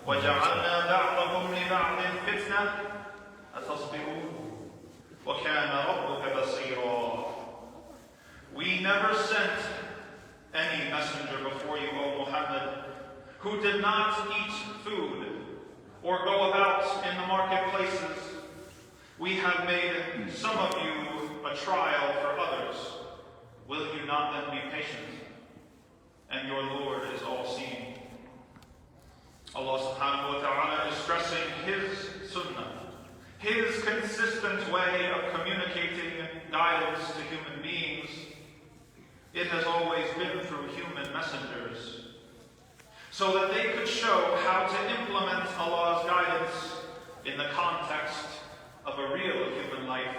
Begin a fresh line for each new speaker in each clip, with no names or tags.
وَجَعَلْنَا بَعْضَكُمْ لِبَعْضٍ فِتْنَةً أَتَصْبِرُونَ وَكَانَ رَبُّكَ بَصِيرًا. We never sent any messenger before you, O Muhammad, who did not eat food or go about in the marketplaces. We have made some of you a trial for others. Will you not then be patient? And your Lord is all-seeing. Allah subhanahu wa ta'ala is stressing His sunnah, His consistent way of communicating guidance to human beings. It has always been through human messengers, so that they could show how to implement Allah's guidance in the context of a real human life,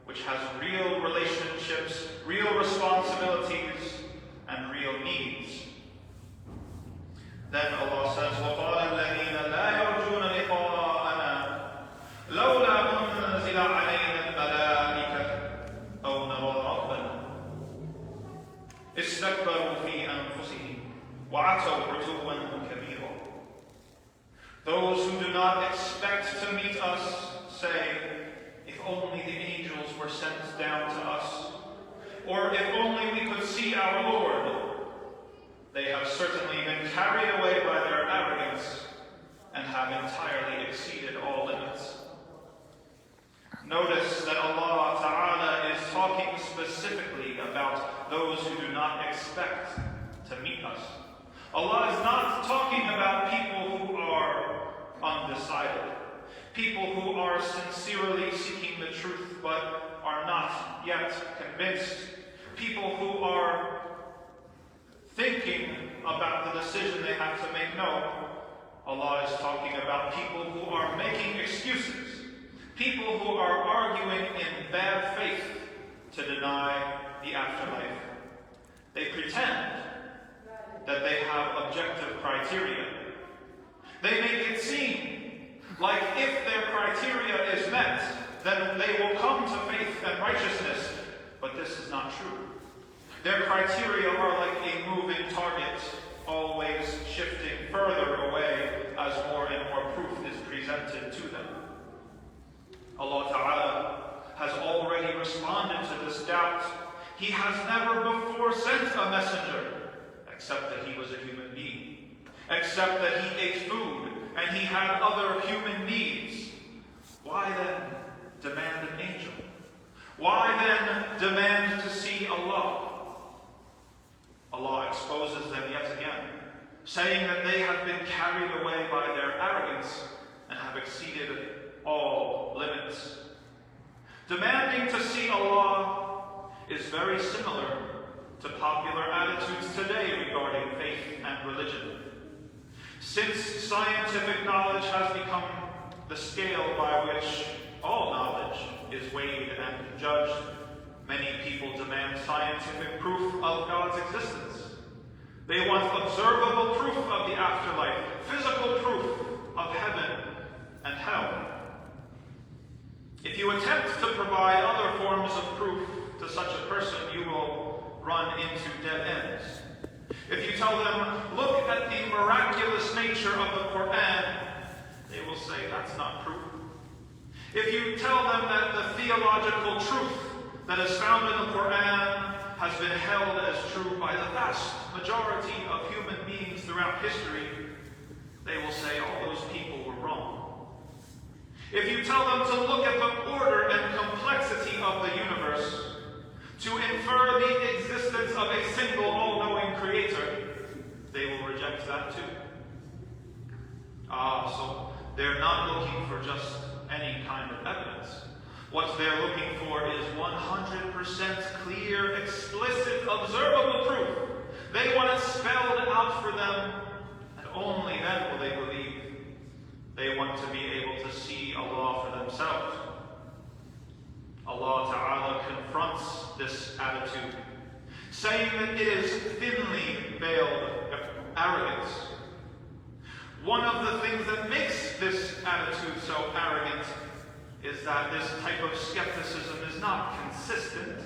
which has real relationships, real responsibilities, and real needs. Then Allah says, وَقَالَ الَّذِينَ لَا يَرْجُونَ لِقَاءَنَا لَوْلَا أُنزِلَ عَلَيْنَا الْمَلَائِكَةُ أَوْ نَرَى رَبَّنَا اسْتَكْبَرُوا فِي أَنفُسِهِمْ وَعَتَوْا عُتُوًّا كَبِيرًا. Those who do not expect to meet us say, if only the angels were sent down to us, or if only we could see our Lord. They have certainly been carried away by their arrogance and have entirely exceeded all limits. Notice that Allah Ta'ala is talking specifically about those who do not expect to meet us. Allah is not talking about people who are undecided, people who are sincerely seeking the truth but are not yet convinced, people who are thinking about the decision they have to make. No, Allah is talking about people who are making excuses, people who are arguing in bad faith to deny the afterlife. They pretend that they have objective criteria. They make it seem like if their criteria is met, then they will come to faith and righteousness, but this is not true. Their criteria are like a moving target, always shifting further away as more and more proof is presented to them. Allah Ta'ala has already responded to this doubt. He has never before sent a messenger, except that he was a human being, except that he ate food and he had other human needs. Why then demand an angel? Why then demand to see Allah? Allah exposes them yet again, saying that they have been carried away by their arrogance and have exceeded all limits. Demanding to see Allah is very similar to popular attitudes today regarding faith and religion. Since scientific knowledge has become the scale by which all knowledge is weighed and judged, many people demand scientific proof of God's existence. They want observable proof of the afterlife, physical proof of heaven and hell. If you attempt to provide other forms of proof to such a person, you will run into dead ends. If you tell them, look at the miraculous nature of the Quran, they will say, that's not proof. If you tell them that the theological truth that is found in the Quran has been held as true by the vast majority of human beings throughout history, they will say all those people were wrong. If you tell them to look at the order and complexity of the universe, to infer the existence of a single all-knowing creator, they will reject that too. So they're not looking for just any kind of evidence. What they're looking for is 100% clear, explicit, observable proof. They want it spelled out for them, and only then will they believe. They want to be able to see Allah for themselves. Allah Ta'ala confronts this attitude, saying that it is thinly veiled arrogance. One of the things that makes this attitude so arrogant is that this type of skepticism is not consistent.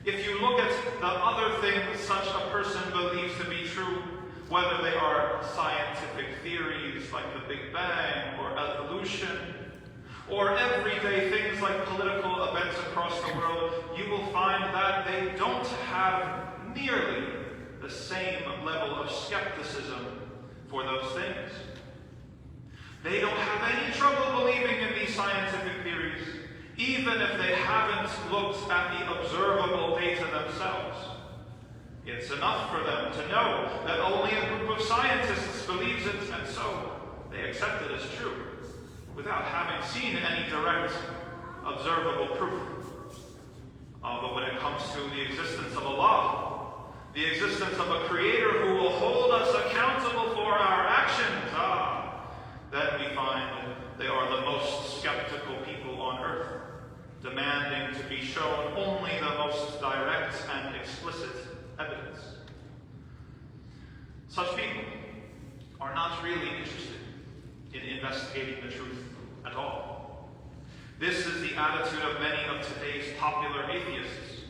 If you look at the other things such a person believes to be true, whether they are scientific theories like the Big Bang or evolution, or everyday things like political events across the world, you will find that they don't have nearly the same level of skepticism for those things. They don't have any trouble believing in these scientific theories, even if they haven't looked at the observable data themselves. It's enough for them to know that only a group of scientists believes it, and so they accept it as true, without having seen any direct, observable proof. But when it comes to the existence of Allah, the existence of a creator who will hold us accountable for our actions, then we find they are the most skeptical people on earth, demanding to be shown only the most direct and explicit evidence. Such people are not really interested in investigating the truth at all. This is the attitude of many of today's popular atheists.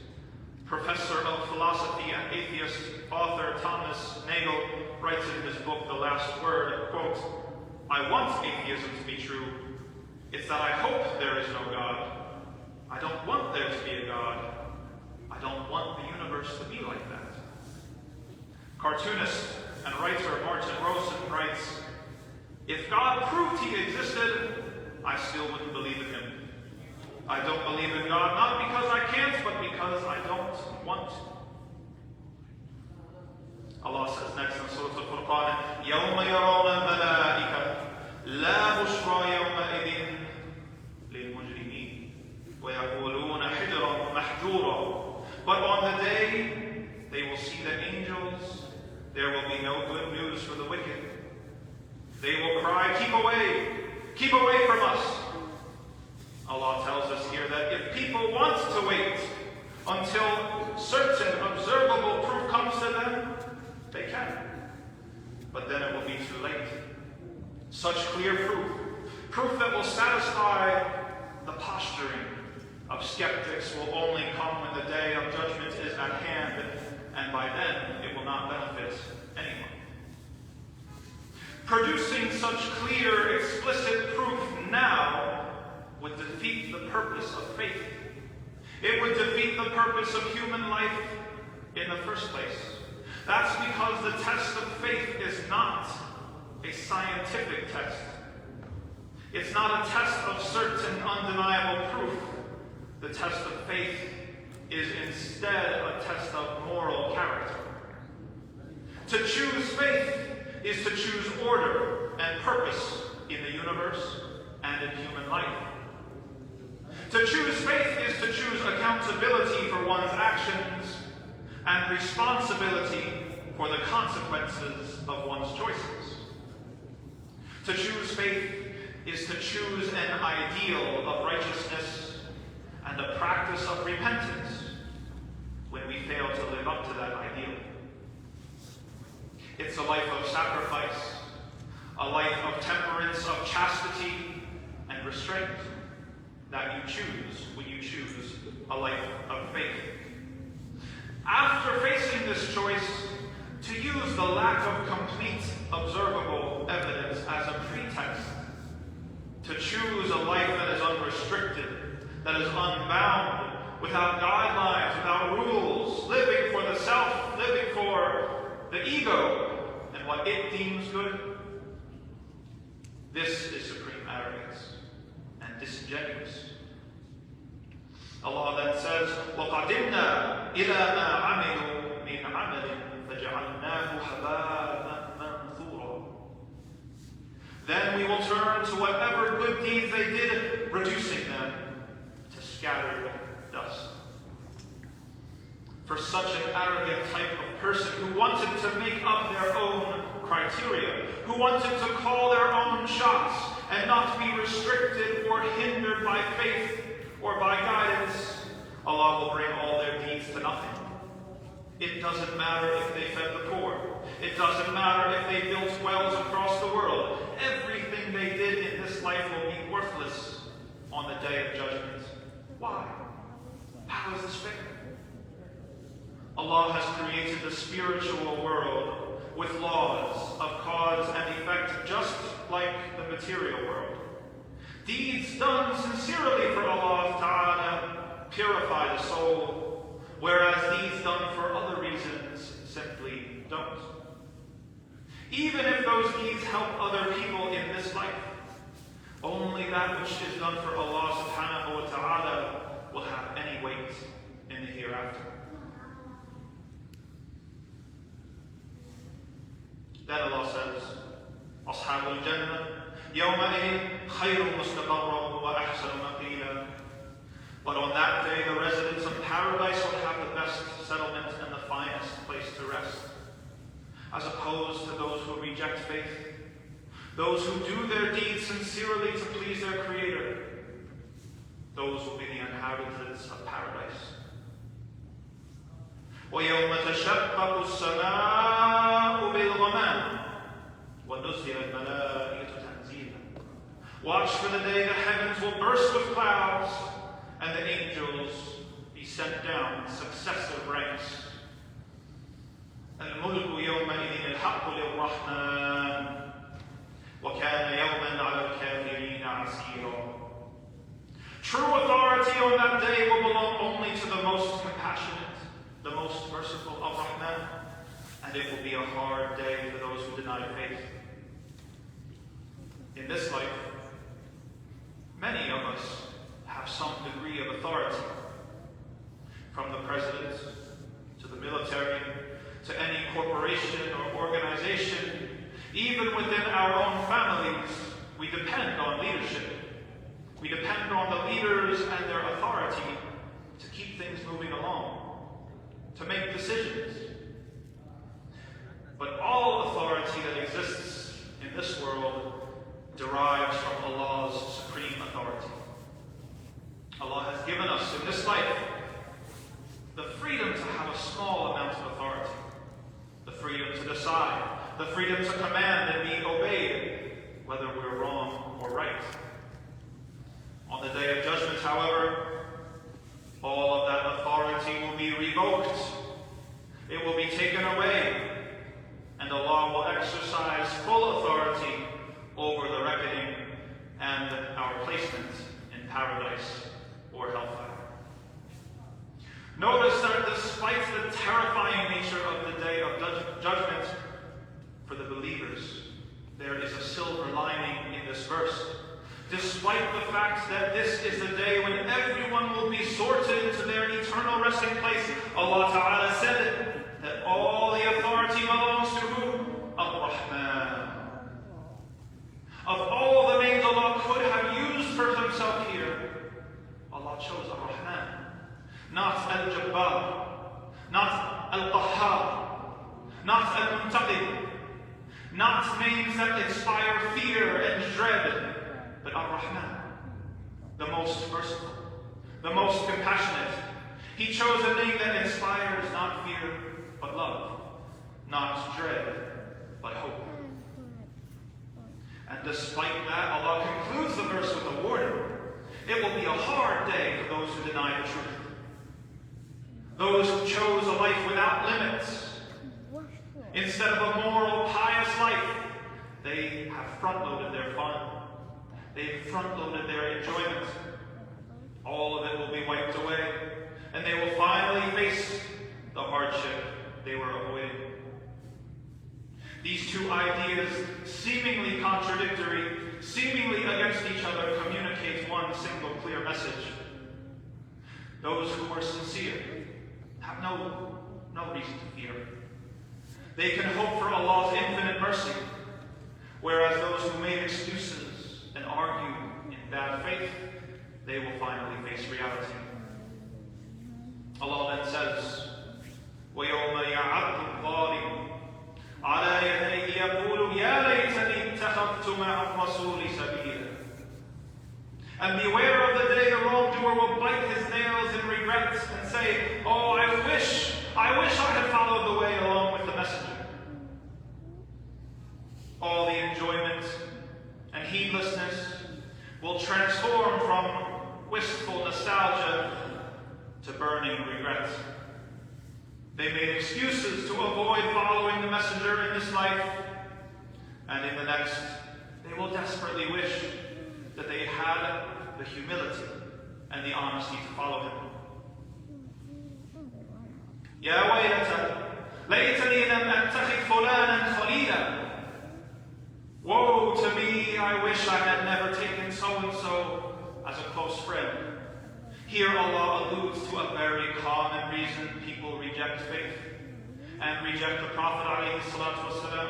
Professor of philosophy and atheist author Thomas Nagel writes in his book, The Last Word, quote, "I want atheism to be true. It's that I hope there is no God. I don't want there to be a God. I don't want the universe to be like that." Cartoonist and writer Martin Rosen writes, "If God proved he existed, I still wouldn't believe in him. I don't believe in God, not because I can't, but because I don't want to." Allah says next in Surah Al-Furqan, يَوْمَ يَرَوْنَ الْمَلَائِكَةَ لَا بُشْرَى يَوْمَئِذٍ لِلْمُجْرِمِينَ وَيَقُولُونَ حِجْرًا مَحْجُورًا. But on the day they will see the angels, there will be no good news for the wicked. They will cry, keep away from us." Allah tells us here that if people want to wait until certain observable proof comes to them, they can. But then it will be too late. Such clear proof that will satisfy the posturing of skeptics, will only come when the day of judgment is at hand, and by then it will not benefit anyone. Producing such clear, explicit proof now would defeat the purpose of faith. It would defeat the purpose of human life in the first place. That's because the test of faith is not a scientific test. It's not a test of certain undeniable proof. The test of faith is instead a test of moral character. To choose faith is to choose order and purpose in the universe and in human life. To choose faith is to choose accountability for one's actions and responsibility for the consequences of one's choices. To choose faith is to choose an ideal of righteousness and a practice of repentance when we fail to live up to that ideal. It's a life of sacrifice, a life of temperance, of chastity and restraint that you choose when you choose a life of faith. After facing this choice, to use the lack of complete observable evidence as a pretext, to choose a life that is unrestricted, that is unbound, without guidelines, without rules, living for the self, living for the ego, and what it deems good, this is supreme arrogance and disingenuous. Allah then says, وَقَدِمْنَا إِلَى مَا عَمِلُوا مِنْ عَمَلٍ فَجَعَلْنَاهُ هَبَاءً مَنْثُورًا. Then we will turn to whatever good deeds they did, reducing them to scattered dust. For such an arrogant type of person who wanted to make up their own criteria, who wanted to call their own shots and not be restricted or hindered by faith or by guidance, Allah will bring all their deeds to nothing. It doesn't matter if they fed the poor. It doesn't matter if they built wells across the world. Everything they did in this life will be worthless on the day of judgment. Why? How is this fair? Allah has created the spiritual world with laws of cause and effect, just like the material world. Deeds done sincerely for Allah Ta'ala purify the soul, whereas deeds done for other reasons simply don't. Even if those deeds help other people in this life, only that which is done for Allah Subhanahu wa Ta'ala will have any weight in the hereafter. Then Allah says, Ashabul Jannah, يَوْمَئِذٍ خَيْرٌ مُسْتَقَرًّا وَأَحْسَنُ مَقِيلًا. But on that day, the residents of paradise will have the best settlement and the finest place to rest, as opposed to those who reject faith, those who do their deeds sincerely to please their Creator. Those will be the inhabitants of paradise. وَيَوْمَ تَشَقَّقُ السَّمَاءُ بِالْغَمَامِ وَنُزِّلَ الْمَلَائِكَةُ تَنزِيلًا. Watch for the day the heavens will burst with clouds, and the angels be sent down in successive ranks. الْمُلْكُ يَوْمَئِذٍ الْحَقُّ لِلرَّحْمَنِ وَكَانَ يَوْمًا عَلَى الْكَافِرِينَ عَسِيرًا. True authority on that day will belong only to the most compassionate, the most merciful of Rahman, and it will be a hard day for those who deny faith. In this life, many of us have some degree of authority, from the president to the military to any corporation or organization. Even within our own families, we depend on leadership. We depend on the leaders and their authority to keep things moving along, to make decisions. But all authority that exists in this world derives from Allah's supreme authority. Allah has given us in this life the freedom to have a small amount of authority, the freedom to decide, the freedom to command and be obeyed, whether we're wrong or right. On the day of judgment, however, all of that authority will be revoked. It will be taken away, and Allah will exercise full authority over the reckoning and our placement in paradise or hellfire. Notice that despite the terrifying nature of the day of judgment for the believers, there is a silver lining in this verse. Despite the fact that this is the day when everyone will be sorted into their eternal resting place, Allah Ta'ala said that all the authority belongs to who? Ar-Rahman. Of all the names Allah could have used for Himself here, Allah chose Ar-Rahman. Not Al-Jabbar, not Al-Qahhar, not Al-Muntaqim, not names that inspire fear and dread, but Ar-Rahman, the most merciful, the most compassionate. He chose a name that inspires not fear, but love, not dread, but hope. And despite that, Allah concludes the verse with a warning. It will be a hard day for those who deny the truth. Those who chose a life without limits, instead of a moral, pious life, they have front-loaded their fun. They've front-loaded their enjoyment. All of it will be wiped away, and they will finally face the hardship they were avoiding. These two ideas, seemingly contradictory, seemingly against each other, communicate one single clear message. Those who are sincere have no reason to fear. They can hope for Allah's infinite mercy, whereas those who made excuses and argue in bad faith, they will finally face reality. Allah then says, وَيَوْمَ يَعَضُّ الظَّالِمُ عَلَى يَدَيْهِ يَقُولُ يَا لَيْتَنِي اتَّخَذْتُ مَعَ الرَّسُولِ سَبِيلًا. And beware of the day the wrongdoer will bite his nails in regret and say, oh, I wish I had followed the way along with the messenger. All the enjoyment and heedlessness will transform from wistful nostalgia to burning regret. They made excuses to avoid following the messenger in this life, and in the next, they will desperately wish that they had the humility and the honesty to follow him. يا ويلتى ليتني لم أتخذ فلانا خليلا. Woe to me, I wish I had never taken so-and-so as a close friend. Here Allah alludes to a very common reason people reject faith and reject the Prophet ﷺ.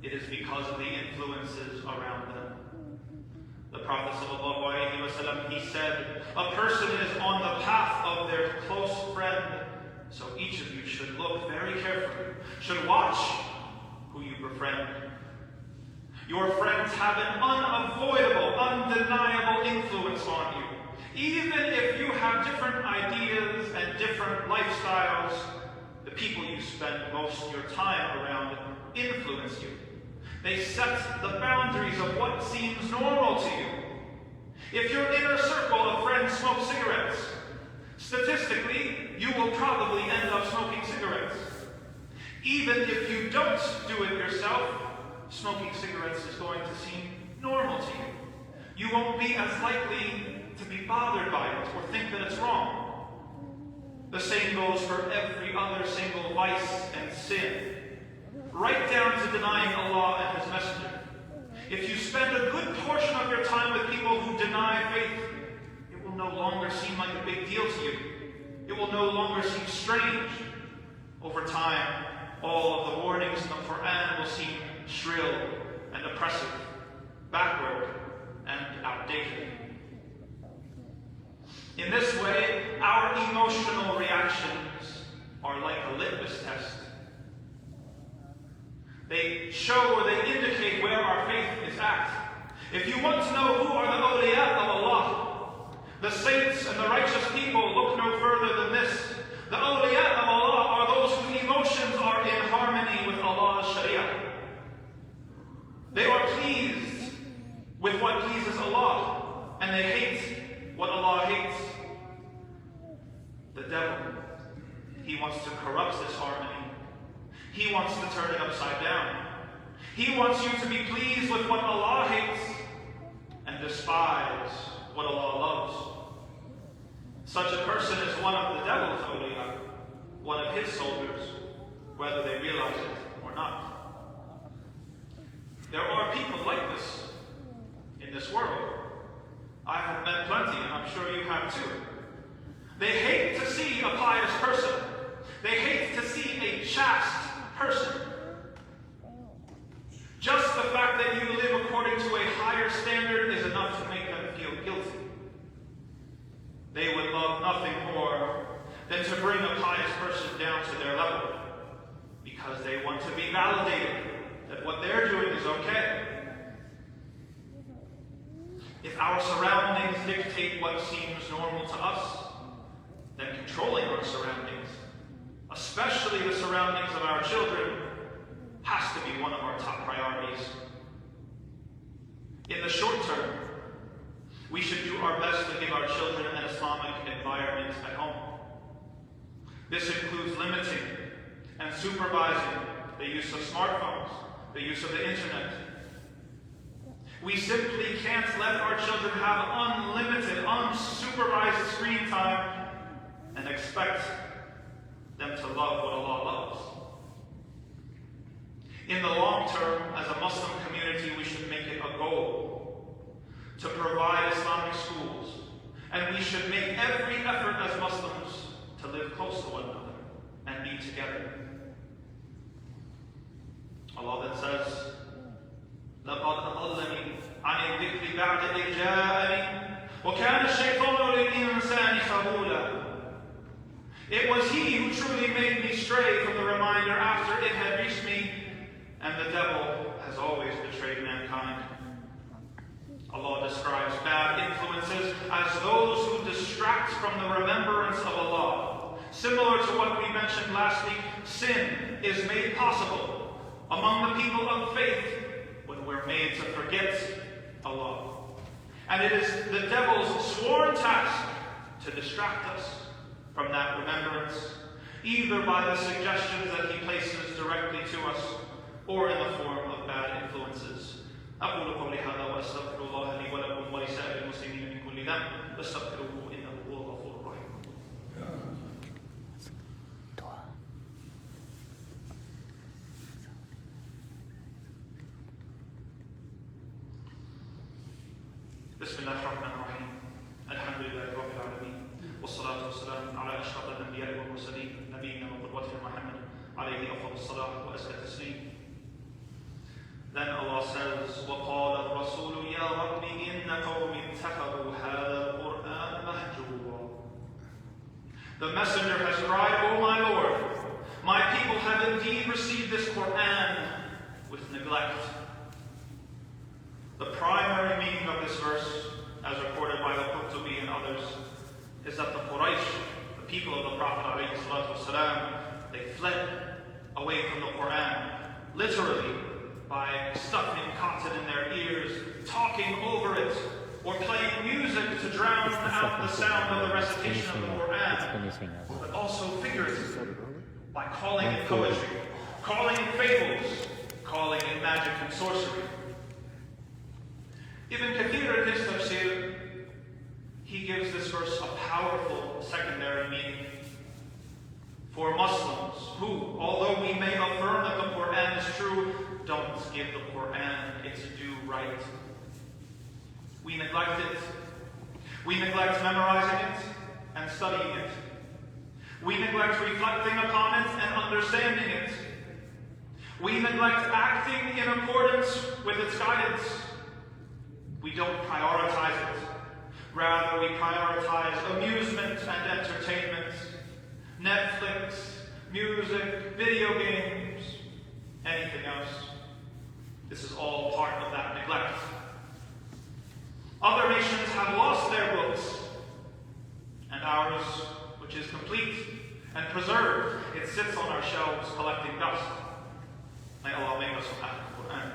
It is because of the influences around them. The Prophet ﷺ, he said, a person is on the path of their close friend, so each of you should look very carefully, should watch who you befriend. Your friends have an unavoidable, undeniable influence on you. Even if you have different ideas and different lifestyles, the people you spend most of your time around influence you. They set the boundaries of what seems normal to you. If your inner circle of friends smoke cigarettes, statistically, you will probably end up smoking cigarettes. Even if you don't do it yourself, smoking cigarettes is going to seem normal to you. You won't be as likely to be bothered by it or think that it's wrong. The same goes for every other single vice and sin, right down to denying Allah and His Messenger. If you spend a good portion of your time with people who deny faith, it will no longer seem like a big deal to you. It will no longer seem strange. Over time, all of the warnings in the Quran will seem shrill and oppressive, backward and outdated. In this way, our emotional reactions are like a litmus test. They show or they indicate where our faith is at. If you want to know who are the awliya of Allah, the saints and the righteous people, look no further than this. The awliya of Allah are those whose emotions are in harmony with Allah's Sharia. They are pleased with what pleases Allah, and they hate what Allah hates. The devil, he wants to corrupt this harmony. He wants to turn it upside down. He wants you to be pleased with what Allah hates and despise what Allah loves. Such a person is one of the devil's awliya, one of his soldiers, whether they realize it or not. There are people like this in this world. I have met plenty, and I'm sure you have too. They hate to see a pious person. They hate to see a chaste person. Just the fact that you live according to a higher standard is enough to make them feel guilty. They would love nothing more than to bring a pious person down to their level, because they want to be validated that what they're doing is okay. If our surroundings dictate what seems normal to us, then controlling our surroundings, especially the surroundings of our children, has to be one of our top priorities. In the short term, we should do our best to give our children an Islamic environment at home. This includes limiting and supervising the use of smartphones, the use of the internet. We simply can't let our children have unlimited, unsupervised screen time and expect them to love what Allah loves. In the long term, as a Muslim community, we should make it a goal to provide Islamic schools, and we should make every effort as Muslims to live close to one another and be together. Allah then says, لَقَدْ أَضَلَّنِي عَنِ الذِّكْرِ بَعْدَ إِذْ جَاءَنِي وَكَانَ الشَّيْطَانُ لِلْإِنسَانِ خَذُولًا. It was he who truly made me stray from the reminder after it had reached me, and the devil has always betrayed mankind. Allah describes bad influences as those who distract from the remembrance of Allah. Similar to what we mentioned last week, sin is made possible among the people of faith when we're made to forget Allah. And it is the devil's sworn task to distract us from that remembrance. either by the suggestions that he places directly to us or in the form of bad influences. أقول قولي هذا وأستغفر الله لي ولكم ولسائر المسلمين من كل ذنب فاستغفروه إنه هو الغفور الرحيم. بسم الله الرحمن الرحيم. الحمد لله رب العالمين والصلاة والسلام على أشرف الأنبياء والمرسلين نبينا وقدوتنا محمد عليه أفضل الصلاة وأزكى التسليم. Then Allah says, وَقَالَ الرَّسُولُ يَا رَبِّ إِنَّ قَوْمِ اتَّخَذُوا هَذَا الْقُرْآنَ مَهْجُورًا. The messenger has cried, O my Lord, my people have indeed received this Qur'an with neglect. The primary meaning of this verse, as recorded by the Khutbah and others, is that the Quraysh, the people of the Prophet ﷺ, they fled away from the Qur'an, literally by stuffing cotton in their ears, talking over it, or playing music to drown out the sound of the recitation of the Qur'an, but also figuratively, by calling it poetry, calling it fables, calling it magic and sorcery. Ibn Kathir in his tafsir, he gives this verse a powerful secondary meaning. For Muslims who, although we may affirm that the Qur'an is true, don't give the Qur'an its due right. We neglect it. We neglect memorizing it and studying it. We neglect reflecting upon it and understanding it. We neglect acting in accordance with its guidance. We don't prioritize it. Rather, we prioritize amusement and entertainment, Netflix, music, video games, anything else. This is all part of that neglect. Other nations have lost their books, and ours, which is complete and preserved, it sits on our shelves collecting dust. May Allah make us from the Quran.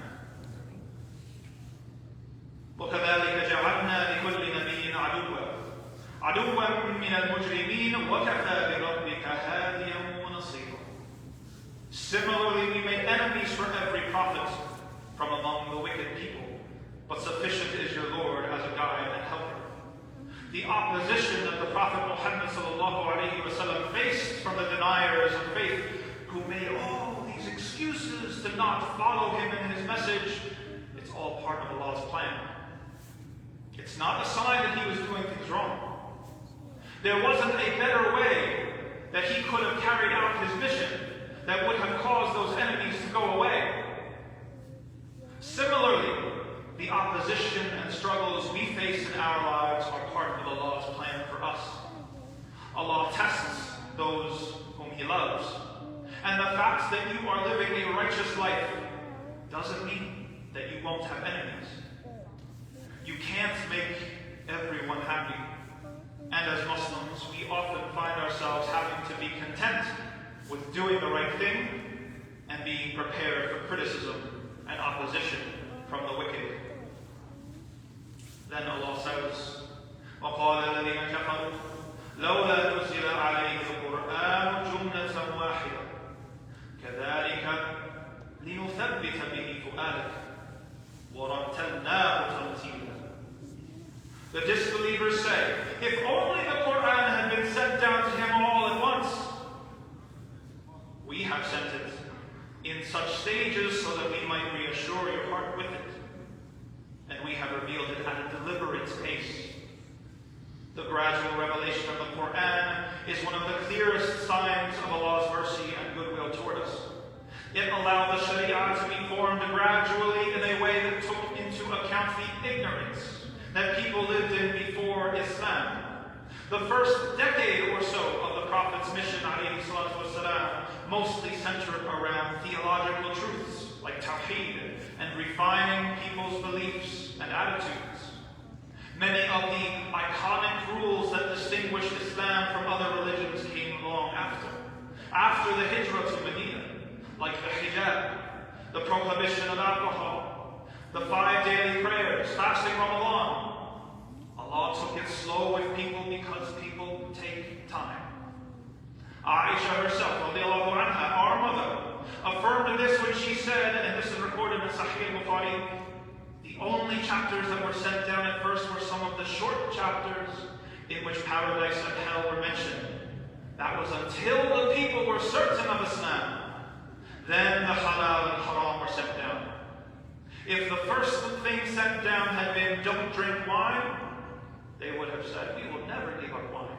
وَكَذَلِكَ جَعَلْنَا لِكُلِّ نَبِيٍّ عَدُوًّا مِّنَ الْمُجْرِمِينَ وَكَفَى بِرَبِّكَ هَادِيًا وَنَصِيرًا. Similarly, we made enemies for every prophet from among the wicked people, but sufficient is your Lord as a guide and helper. The opposition that the Prophet Muhammad ﷺ faced from the deniers of faith, who made all these excuses to not follow him in his message, it's all part of Allah's plan. It's not a sign that he was doing things wrong. There wasn't a better way that he could have carried out his mission that would have caused those enemies to go away. Similarly, the opposition and struggles we face in our lives are part of Allah's plan for us. Allah tests those whom He loves. And the fact that you are living a righteous life doesn't mean that you won't have enemies. You can't make everyone happy. And as Muslims, we often find ourselves having to be content with doing the right thing and being prepared for criticism and opposition from the wicked. Then Allah says, وَقَالَ الَّذِينَ كَفَرُوا لَوْلَا نُزِّلَ عَلَيْهِ الْقُرْآنُ جُمْلَةً وَاحِدَةً كَذَلِكَ لِنُثَبِّتَ بِهِ فُؤَادَكَ وَرَتَّلْنَاهُ تَرْتِيلًا. The disbelievers say, if only the Qur'an had been sent down to him all at once. We have sent it in such stages so that we might reassure your heart with it. And we have revealed it at a deliberate pace. The gradual revelation of the Qur'an is one of the clearest signs of Allah's mercy and goodwill toward us. It allowed the Sharia to be formed gradually in a way that took into account the ignorance that people lived in before Islam. The first decade or so of the Prophet's mission, ﷺ, mostly centered around theological truths like Tawheed and refining people's beliefs and attitudes. Many of the iconic rules that distinguish Islam from other religions came long after. After the Hijrah to Medina, like the hijab, the prohibition of alcohol, the 5 daily prayers, fasting Ramadan. Allah took it slow with people because people take time. Aisha herself, radiallahu anha, our mother, affirmed this when she said, and this is recorded in Sahih al-Bukhari, the only chapters that were sent down at first were some of the short chapters in which paradise and hell were mentioned. That was until the people were certain of Islam. Then the halal and haram were sent down. If the first thing sent down had been, don't drink wine, they would have said, we will never give up wine.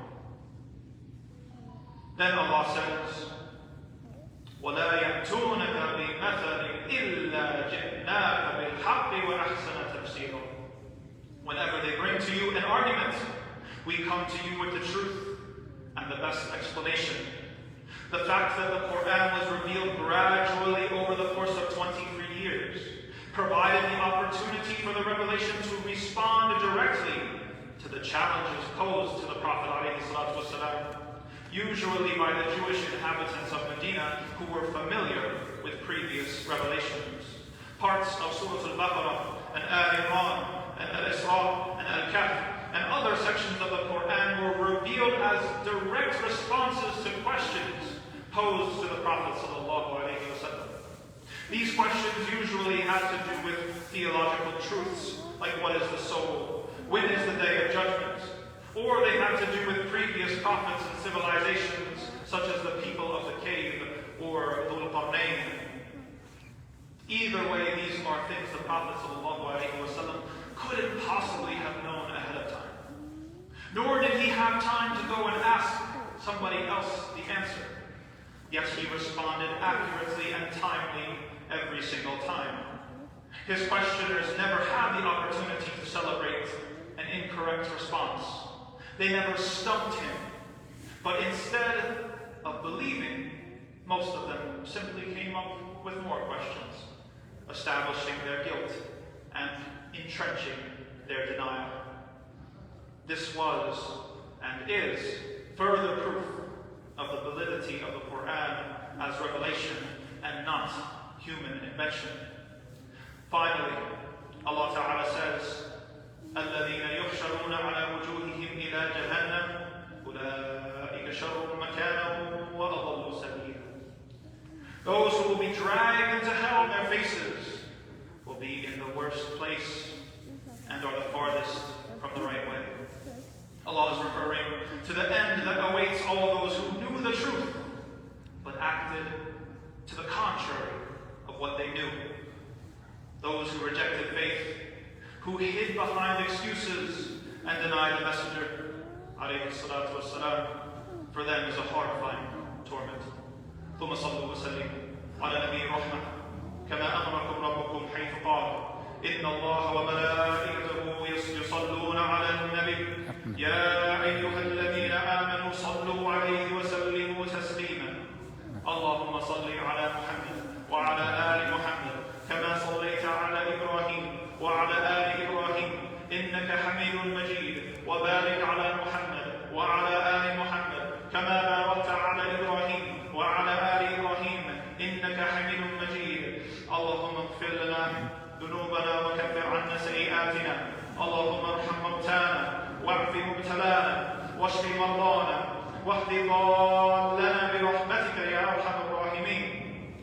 Then Allah says, وَلَا يَأْتُونَكَ بِمَثَلٍ إِلَّا جِئْنَاكَ بِالْحَقِّ وَأَحْسَنَ تَفْسِيرًا. Whenever they bring to you an argument, we come to you with the truth and the best explanation. The fact that the Quran was revealed gradually over the course of 23 years provided the opportunity for the revelation to respond directly to the challenges posed to the Prophet ﷺ, usually by the Jewish inhabitants of Medina who were familiar with previous revelations. Parts of Surah Al-Baqarah and Al-Imran and Al-Isra and Al-Kahf and other sections of the Quran were revealed as direct responses to questions posed to the Prophet ﷺ. These questions usually had to do with theological truths, like what is the soul, when is the day of judgment, or they had to do with previous prophets and civilizations, such as the people of the cave or Dhul Qarnayn. Either way, these are things the Prophet ﷺ couldn't possibly have known ahead of time. Nor did he have time to go and ask somebody else the answer. Yet he responded accurately and timely every single time. His questioners never had the opportunity to celebrate an incorrect response. They never stumped him. But instead of believing, most of them simply came up with more questions, establishing their guilt and entrenching their denial. This was and is further proof of the validity of the Quran as revelation and not human invention. Finally, Allah Ta'ala says, الَّذِينَ يُحْشَرُونَ عَلَى وُجُوهِهِمْ إِلَى جَهَنَّمَ أُولَٰئِكَ شَرٌّ مَكَانًا وَأَضَلُّ سَبِيلًا. Those who will be dragged into hell in their faces will be in the worst place and are the farthest from the right way. Allah is referring to the end that awaits all those who knew the truth, but acted to the contrary of what they knew. Those who rejected faith, who hid behind excuses and denied the Messenger, alayhi salatu wassalam, for them is a horrifying torment. ثم صلوا وسلموا على نبي الرحمة كما أمركم ربكم حيث قال إن الله وملائكته يصلون على النبي يا أيها الذين آمنوا صلوا عليه وسلموا تسليما اللهم صل على محمد وعلى آل محمد كما صليت على إبراهيم وعلى آل إبراهيم إنك حميد مجيد وبارك على محمد وعلى آل محمد كما باركت على إبراهيم وعلى آل إبراهيم إنك حميد مجيد اللهم اغفر لنا ذنوبنا وكفر عنا سيئاتنا اللهم ارحم موتانا واعف مبتلانا واشف مرضانا واهد ضالنا برحمتك يا أرحم الراحمين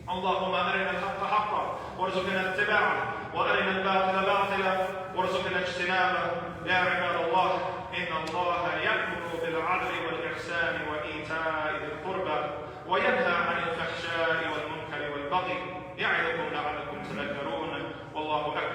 اللهم أرنا الحق حقا وارزقنا اتباعه وأرنا الباطل باطلا وارزقنا اجتنابه يا عباد الله إن الله يأمر بالعدل والإحسان وإيتاء ذي القربى وينهى عن الفحشاء والمنكر والبغي يعظكم لعلكم تذكرون والله أكبر